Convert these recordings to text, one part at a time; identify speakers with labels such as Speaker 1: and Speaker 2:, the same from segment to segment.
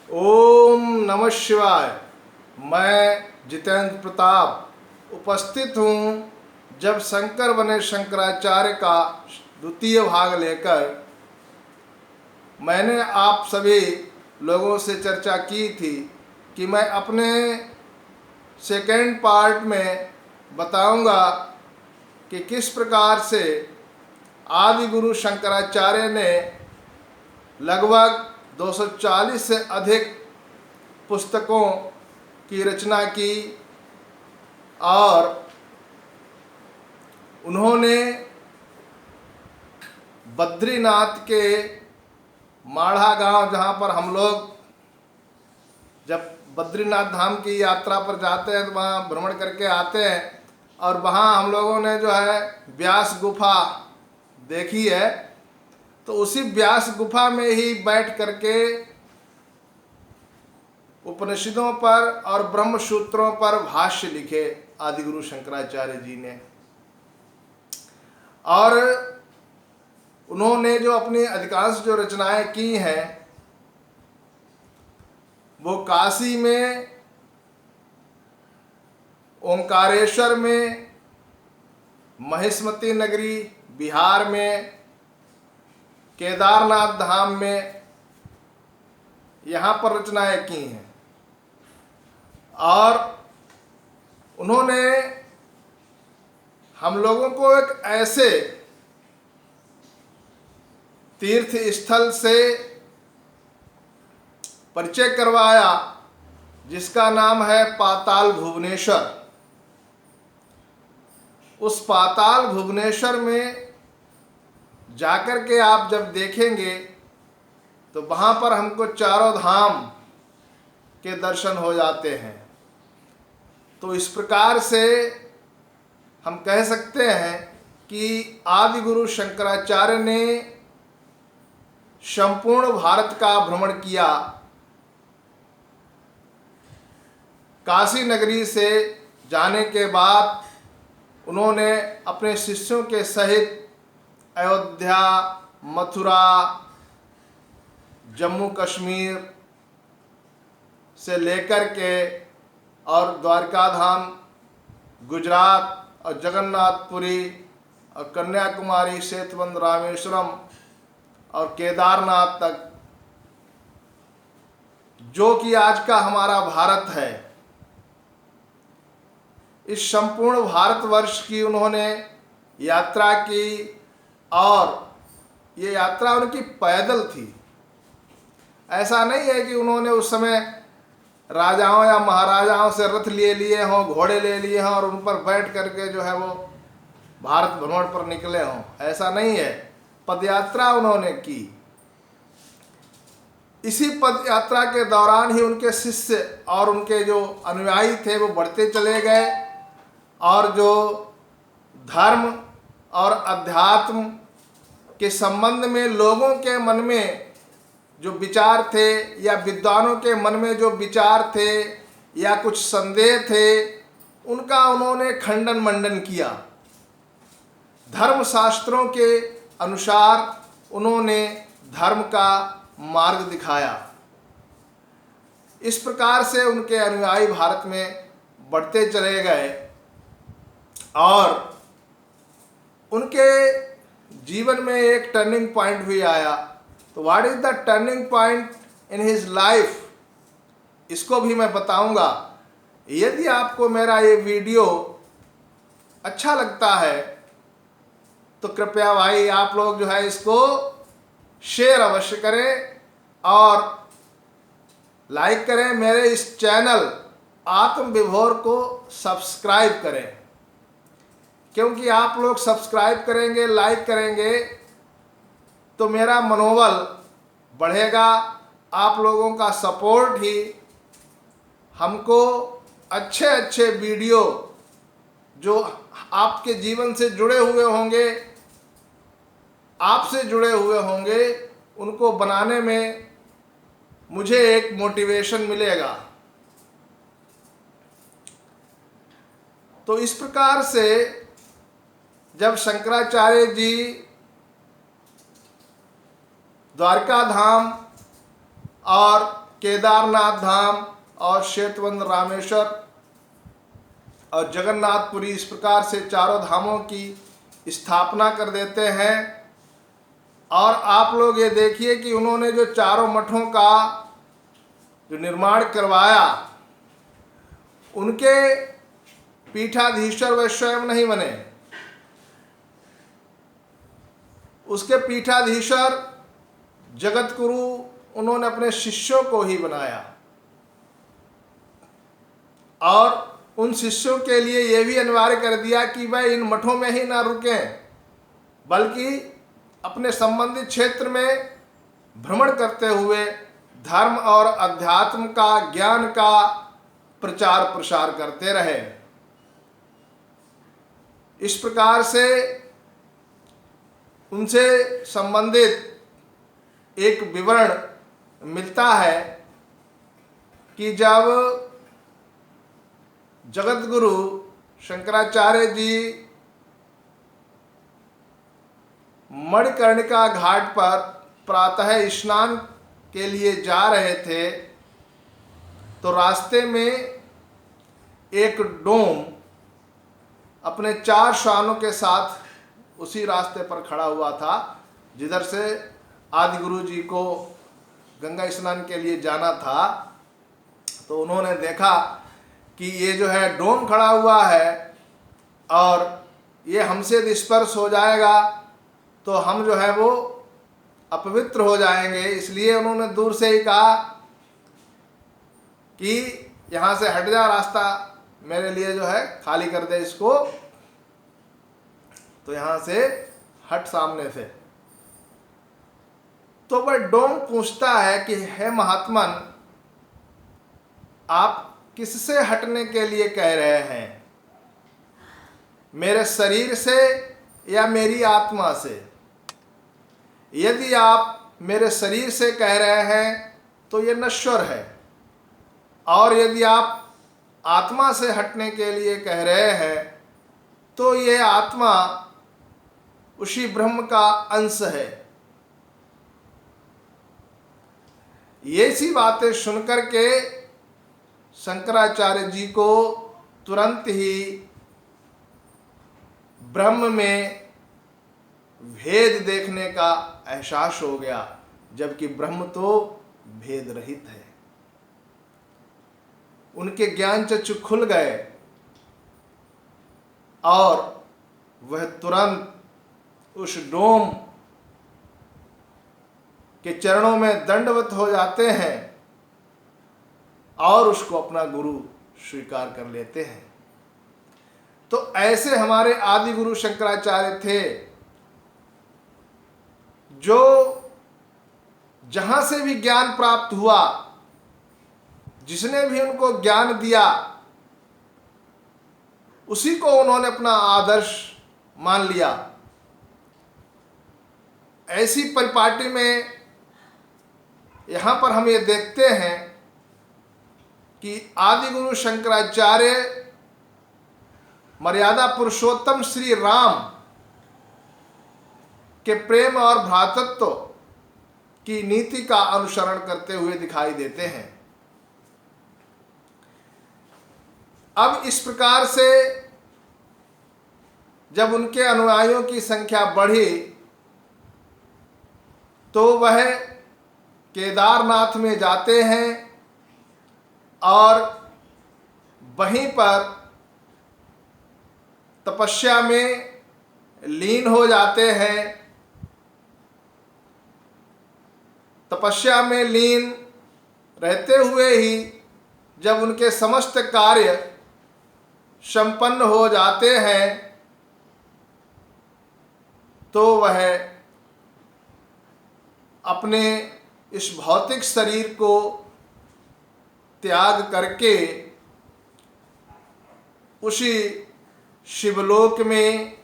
Speaker 1: ओम नमः शिवाय। मैं जितेंद्र प्रताप उपस्थित हूँ जब शंकर बने शंकराचार्य का द्वितीय भाग लेकर। मैंने आप सभी लोगों से चर्चा की थी कि मैं अपने सेकेंड पार्ट में बताऊंगा कि किस प्रकार से आदि गुरु शंकराचार्य ने लगभग 240 से अधिक पुस्तकों की रचना की और उन्होंने बद्रीनाथ के माढ़ा गांव, जहां पर हम लोग जब बद्रीनाथ धाम की यात्रा पर जाते हैं तो वहाँ भ्रमण करके आते हैं, और वहाँ हम लोगों ने जो है व्यास गुफा देखी है। तो उसी व्यास गुफा में ही बैठ करके उपनिषदों पर और ब्रह्म सूत्रों पर भाष्य लिखे आदि गुरु शंकराचार्य जी ने। और उन्होंने जो अपनी अधिकांश जो रचनाएं की हैं वो काशी में, ओंकारेश्वर में, महिष्मती नगरी बिहार में, केदारनाथ धाम में, यहाँ पर रचनाएं की हैं। और उन्होंने हम लोगों को एक ऐसे तीर्थ स्थल से परिचय करवाया जिसका नाम है पाताल भुवनेश्वर। उस पाताल भुवनेश्वर में जाकर के आप जब देखेंगे तो वहाँ पर हमको चारों धाम के दर्शन हो जाते हैं। तो इस प्रकार से हम कह सकते हैं कि आदि गुरु शंकराचार्य ने संपूर्ण भारत का भ्रमण किया। काशी नगरी से जाने के बाद उन्होंने अपने शिष्यों के सहित अयोध्या, मथुरा, जम्मू कश्मीर से लेकर के और द्वारका धाम, गुजरात और जगन्नाथपुरी और कन्याकुमारी, सेतुबंध, रामेश्वरम और केदारनाथ तक, जो कि आज का हमारा भारत है, इस संपूर्ण भारतवर्ष की उन्होंने यात्रा की। और ये यात्रा उनकी पैदल थी। ऐसा नहीं है कि उन्होंने उस समय राजाओं या महाराजाओं से रथ ले लिए हों, घोड़े ले लिए हों और उन पर बैठ करके जो है वो भारत भ्रमण पर निकले हों। ऐसा नहीं है, पदयात्रा उन्होंने की। इसी पद यात्रा के दौरान ही उनके शिष्य और उनके जो अनुयायी थे वो बढ़ते चले गए, और जो धर्म और अध्यात्म के संबंध में लोगों के मन में जो विचार थे या विद्वानों के मन में जो विचार थे या कुछ संदेह थे, उनका उन्होंने खंडन मंडन किया। धर्म शास्त्रों के अनुसार उन्होंने धर्म का मार्ग दिखाया। इस प्रकार से उनके अनुयायी भारत में बढ़ते चले गए और उनके जीवन में एक टर्निंग पॉइंट भी आया। तो what is the turning point in his life, इसको भी मैं बताऊंगा। यदि आपको मेरा ये वीडियो अच्छा लगता है तो कृपया भाई आप लोग जो है इसको शेयर अवश्य करें और लाइक करें। मेरे इस चैनल आत्म विभोर को सब्सक्राइब करें, क्योंकि आप लोग सब्सक्राइब करेंगे, लाइक करेंगे तो मेरा मनोबल बढ़ेगा। आप लोगों का सपोर्ट ही हमको अच्छे अच्छे वीडियो जो आपके जीवन से जुड़े हुए होंगे, आपसे जुड़े हुए होंगे, उनको बनाने में मुझे एक मोटिवेशन मिलेगा। तो इस प्रकार से जब शंकराचार्य जी द्वारका धाम और केदारनाथ धाम और श्वेतवंद रामेश्वर और जगन्नाथपुरी, इस प्रकार से चारों धामों की स्थापना कर देते हैं। और आप लोग ये देखिए कि उन्होंने जो चारों मठों का जो निर्माण करवाया, उनके पीठाधीश्वर वे स्वयं नहीं बने, उसके पीठाधीश्वर जगत गुरु उन्होंने अपने शिष्यों को ही बनाया। और उन शिष्यों के लिए यह भी अनिवार्य कर दिया कि वह इन मठों में ही ना रुकें, बल्कि अपने संबंधित क्षेत्र में भ्रमण करते हुए धर्म और अध्यात्म का, ज्ञान का प्रचार प्रसार करते रहे। इस प्रकार से उनसे संबंधित एक विवरण मिलता है कि जब जगत गुरु शंकराचार्य जी मणिकर्णिका घाट पर प्रातः स्नान के लिए जा रहे थे, तो रास्ते में एक डोम अपने 4 श्वानों के साथ उसी रास्ते पर खड़ा हुआ था जिधर से आदि गुरु जी को गंगा स्नान के लिए जाना था। तो उन्होंने देखा कि ये जो है डोम खड़ा हुआ है और ये हमसे यदि स्पर्श हो जाएगा तो हम जो है वो अपवित्र हो जाएंगे। इसलिए उन्होंने दूर से ही कहा कि यहाँ से हट जा, रास्ता मेरे लिए जो है खाली कर दे इसको। तो यहाँ से हट सामने से। तो वह डोम पूछता है कि हे महात्मन, आप किससे हटने के लिए कह रहे हैं, मेरे शरीर से या मेरी आत्मा से? यदि आप मेरे शरीर से कह रहे हैं तो ये नश्वर है, और यदि आप आत्मा से हटने के लिए कह रहे हैं तो ये आत्मा उसी ब्रह्म का अंश है। ये सी बातें सुनकर के शंकराचार्य जी को तुरंत ही ब्रह्म में भेद देखने का एहसास हो गया, जबकि ब्रह्म तो भेद रहित है। उनके ज्ञान चक्षु खुल गए और वह तुरंत उस डोम के चरणों में दंडवत हो जाते हैं और उसको अपना गुरु स्वीकार कर लेते हैं। तो ऐसे हमारे आदि गुरु शंकराचार्य थे, जो जहां से भी ज्ञान प्राप्त हुआ, जिसने भी उनको ज्ञान दिया, उसी को उन्होंने अपना आदर्श मान लिया। ऐसी परिपाटी में यहां पर हम ये देखते हैं कि आदि गुरु शंकराचार्य मर्यादा पुरुषोत्तम श्री राम के प्रेम और भ्रातृत्व की नीति का अनुसरण करते हुए दिखाई देते हैं। अब इस प्रकार से जब उनके अनुयायियों की संख्या बढ़ी तो वह केदारनाथ में जाते हैं और वहीं पर तपस्या में लीन हो जाते हैं। तपस्या में लीन रहते हुए ही जब उनके समस्त कार्य संपन्न हो जाते हैं तो वह अपने इस भौतिक शरीर को त्याग करके उसी शिवलोक में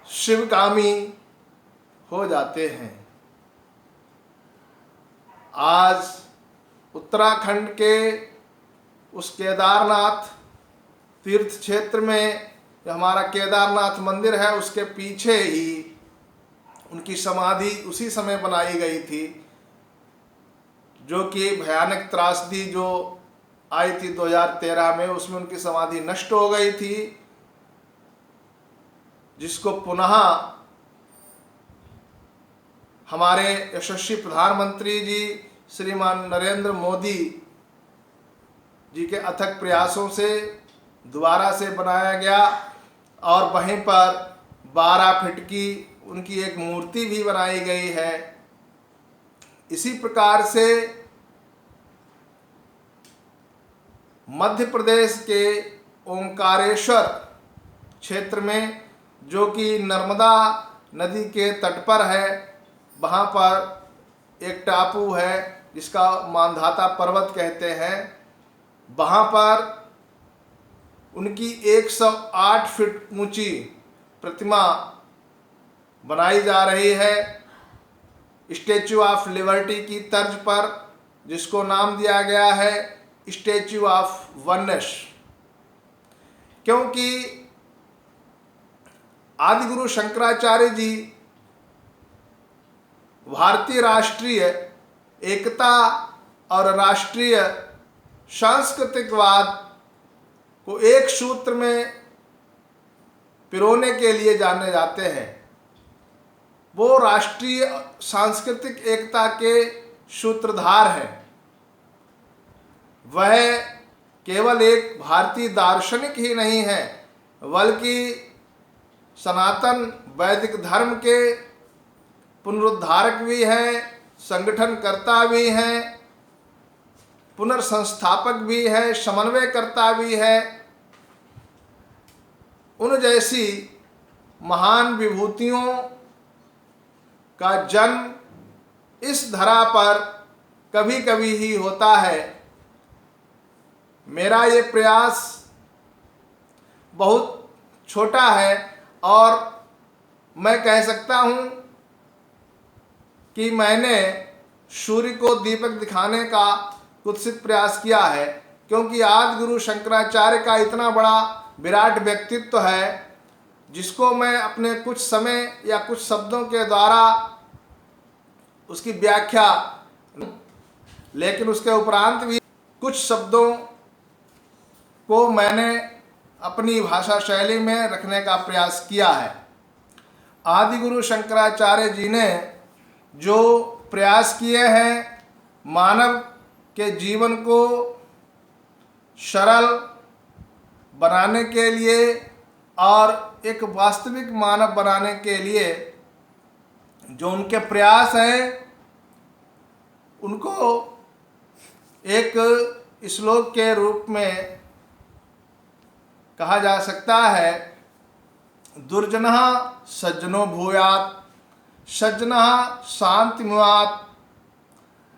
Speaker 1: शिवगामी हो जाते हैं। आज उत्तराखंड के उस केदारनाथ तीर्थ क्षेत्र में जो हमारा केदारनाथ मंदिर है, उसके पीछे ही उनकी समाधि उसी समय बनाई गई थी जो कि भयानक त्रासदी जो आई थी 2013 में, उसमें उनकी समाधि नष्ट हो गई थी, जिसको पुनः हमारे यशस्वी प्रधानमंत्री जी श्रीमान नरेंद्र मोदी जी के अथक प्रयासों से दोबारा से बनाया गया और वहीं पर 12 फीट की उनकी एक मूर्ति भी बनाई गई है। इसी प्रकार से मध्य प्रदेश के ओंकारेश्वर क्षेत्र में, जो कि नर्मदा नदी के तट पर है, वहाँ पर एक टापू है जिसका मांधाता पर्वत कहते हैं। वहाँ पर उनकी 108 फीट ऊंची प्रतिमा बनाई जा रही है, स्टैचू ऑफ लिबर्टी की तर्ज पर, जिसको नाम दिया गया है स्टैचू ऑफ वननेस। क्योंकि आदिगुरु शंकराचार्य जी भारतीय राष्ट्रीय एकता और राष्ट्रीय सांस्कृतिकवाद को एक सूत्र में पिरोने के लिए जाने जाते हैं। वो राष्ट्रीय सांस्कृतिक एकता के सूत्रधार हैं। वह केवल एक भारतीय दार्शनिक ही नहीं है, बल्कि सनातन वैदिक धर्म के पुनरुद्धारक भी हैं, संगठनकर्ता भी हैं, पुनर्संस्थापक भी है, समन्वयकर्ता भी है। उन जैसी महान विभूतियों का जन्म इस धरा पर कभी कभी ही होता है। मेरा ये प्रयास बहुत छोटा है और मैं कह सकता हूँ कि मैंने सूर्य को दीपक दिखाने का कुत्सित प्रयास किया है, क्योंकि आदि गुरु शंकराचार्य का इतना बड़ा विराट व्यक्तित्व है, जिसको मैं अपने कुछ समय या कुछ शब्दों के द्वारा उसकी व्याख्या, लेकिन उसके उपरांत भी कुछ शब्दों को मैंने अपनी भाषा शैली में रखने का प्रयास किया है। आदि गुरु शंकराचार्य जी ने जो प्रयास किए हैं मानव के जीवन को सरल बनाने के लिए और एक वास्तविक मानव बनाने के लिए, जो उनके प्रयास हैं, उनको एक श्लोक के रूप में कहा जा सकता है, दुर्जनः सज्जनो भूयात्, सज्जनः शांतिमुयात्,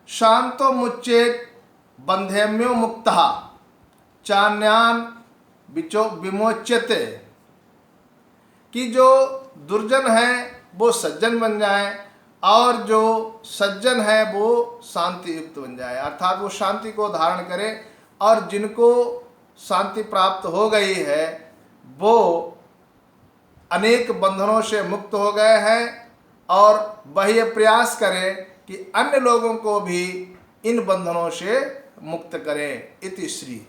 Speaker 1: शांतो मुच्येत बंधेम्यो मुक्तः, चान्यान विमोच्यते। कि जो दुर्जन है वो सज्जन बन जाए और जो सज्जन है वो शांति युक्त बन जाए, अर्थात वो शांति को धारण करे। और जिनको शांति प्राप्त हो गई है वो अनेक बंधनों से मुक्त हो गए हैं, और वह ये प्रयास करें कि अन्य लोगों को भी इन बंधनों से मुक्त करें। इति श्री।